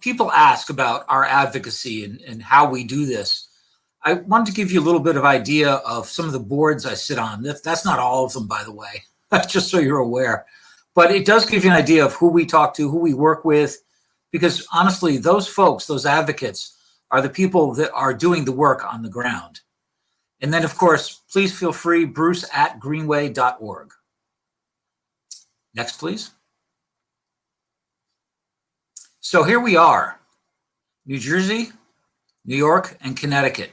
people ask about our advocacy and how we do this. I wanted to give you a little bit of idea of some of the boards I sit on. That's not all of them, by the way, just so you're aware. But it does give you an idea of who we talk to, who we work with, because honestly, those folks, those advocates, are the people that are doing the work on the ground. And then, of course, please feel free, bruce@greenway.org. Next, please. So here we are, New Jersey, New York, and Connecticut.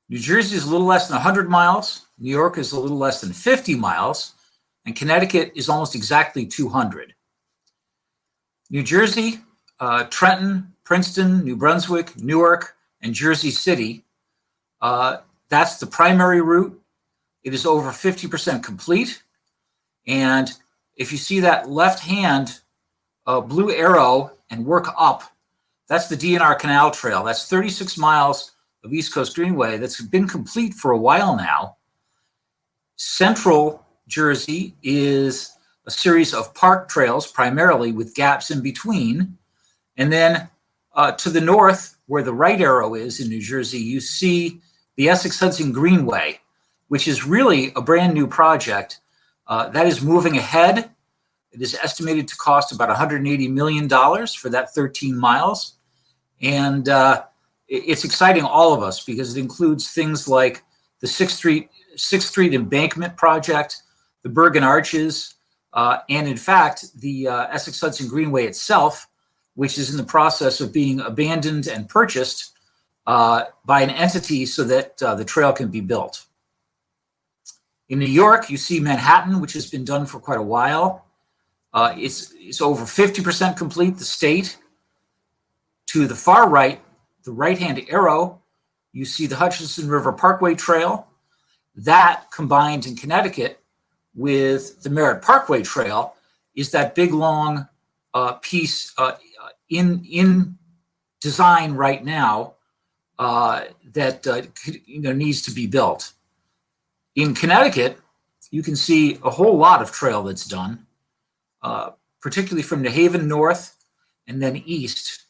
New Jersey is a little less than 100 miles. New York is a little less than 50 miles. And Connecticut is almost exactly 200. New Jersey, Trenton, Princeton, New Brunswick, Newark, and Jersey City. That's the primary route. It is over 50% complete. And if you see that left hand blue arrow and work up, that's the DNR Canal Trail. That's 36 miles of East Coast Greenway that's been complete for a while now. Central Jersey is a series of park trails, primarily with gaps in between. And then to the north, where the right arrow is in New Jersey, you see the Essex Hudson Greenway, which is really a brand new project that is moving ahead. It is estimated to cost about $180 million for that 13 miles. And it's exciting all of us because it includes things like the 6th Street Embankment Project, the Bergen Arches, and in fact, the Essex Hudson Greenway itself, which is in the process of being abandoned and purchased by an entity so that the trail can be built. In New York, you see Manhattan, which has been done for quite a while. It's over 50% complete, the state. To the far right, the right-hand arrow, you see the Hutchinson River Parkway Trail. That, combined in Connecticut with the Merritt Parkway Trail, is that big, long piece in design right now that needs to be built. In Connecticut, you can see a whole lot of trail that's done, particularly from New Haven north and then east.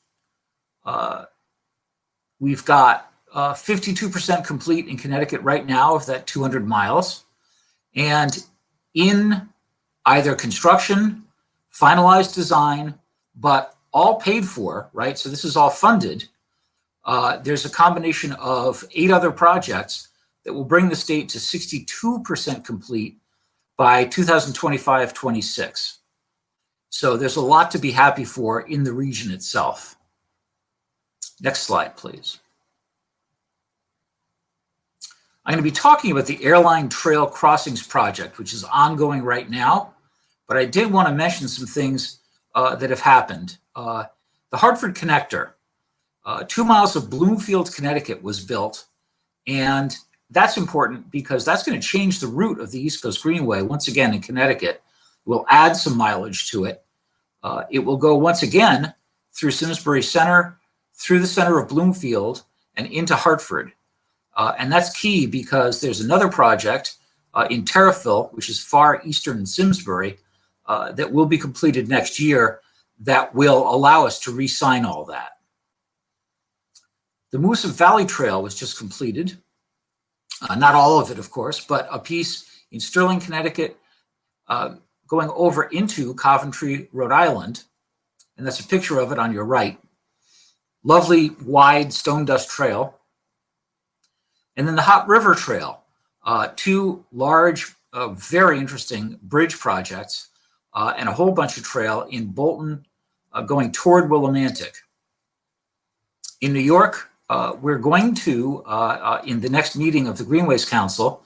We've got 52% complete in Connecticut right now of that 200 miles. And in either construction, finalized design, but all paid for, right? So this is all funded. There's a combination of 8 other projects that will bring the state to 62% complete by 2025-26. So there's a lot to be happy for in the region itself. Next slide, please. I'm going to be talking about the Airline Trail Crossings Project, which is ongoing right now, but I did want to mention some things that have happened. The Hartford Connector, 2 miles of Bloomfield, Connecticut was built, and that's important because that's going to change the route of the East Coast Greenway once again in Connecticut. We'll add some mileage to it. It will go once again through Simsbury Center, through the center of Bloomfield, and into Hartford. And that's key because there's another project in Terriffill, which is far eastern Simsbury, that will be completed next year that will allow us to re-sign all that. The Moosup Valley Trail was just completed. Not all of it, of course, but a piece in Sterling, Connecticut, going over into Coventry, Rhode Island. And that's a picture of it on your right. Lovely, wide stone dust trail. And then the Hot River Trail, 2 large, very interesting bridge projects, and a whole bunch of trail in Bolton going toward Willimantic. In New York, we're going to, in the next meeting of the Greenways Council,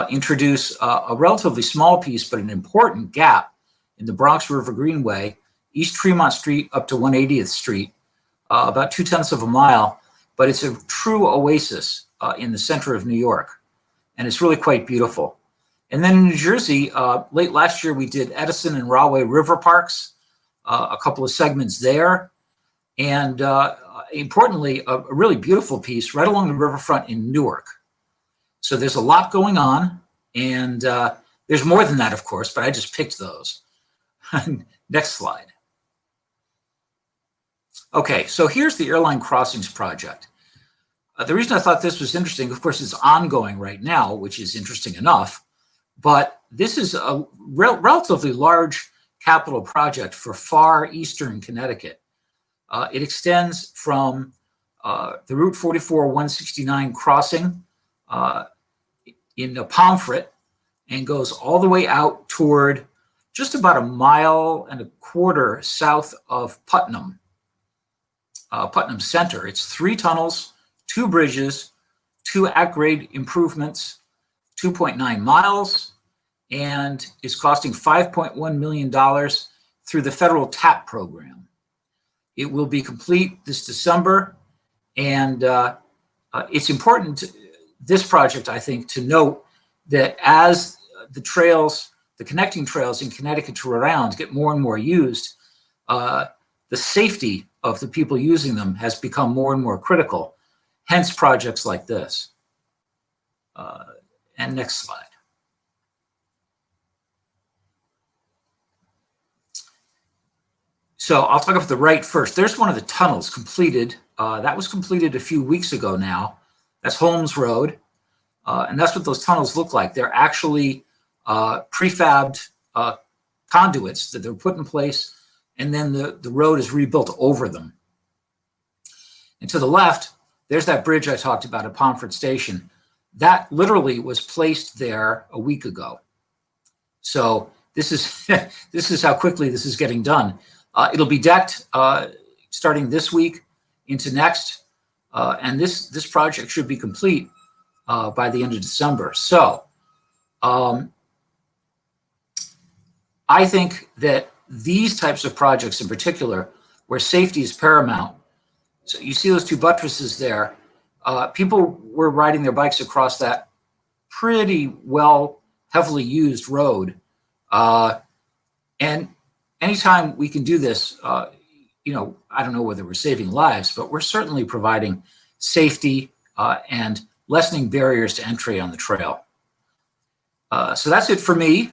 introduce a relatively small piece, but an important gap in the Bronx River Greenway, East Tremont Street up to 180th Street, about 0.2 of a mile, but it's a true oasis in the center of New York, and it's really quite beautiful. And then in New Jersey, late last year, we did Edison and Rahway River Parks, a couple of segments there, and importantly, a really beautiful piece right along the riverfront in Newark. So there's a lot going on, and there's more than that, of course, but I just picked those. Next slide. Okay, so here's the Airline Crossings Project. The reason I thought this was interesting, of course, it's ongoing right now, which is interesting enough, but this is a relatively large capital project for far eastern Connecticut. It extends from the Route 44-169 crossing in Pomfret and goes all the way out toward just about 1.25 miles south of Putnam, Putnam Center. It's 3 tunnels, 2 bridges, 2 at-grade improvements, 2.9 miles, and is costing $5.1 million through the federal TAP program. It will be complete this December, and it's important, this project, I think, to note that as the trails, the connecting trails in Connecticut to Rhode Island get more and more used, the safety of the people using them has become more and more critical, hence projects like this. And next slide. So I'll talk about the right first. There's one of the tunnels completed. That was completed a few weeks ago now. That's Holmes Road. And that's what those tunnels look like. They're actually prefabbed conduits that they're put in place, and then the road is rebuilt over them. And to the left, there's that bridge I talked about at Pomfret Station. That literally was placed there a week ago. So this is this is how quickly this is getting done. It'll be decked starting this week into next, and this project should be complete by the end of December. So I think that these types of projects in particular, where safety is paramount, so you see those 2 buttresses there, people were riding their bikes across that pretty well, heavily used road. And anytime we can do this, you know, I don't know whether we're saving lives, but we're certainly providing safety and lessening barriers to entry on the trail. So that's it for me.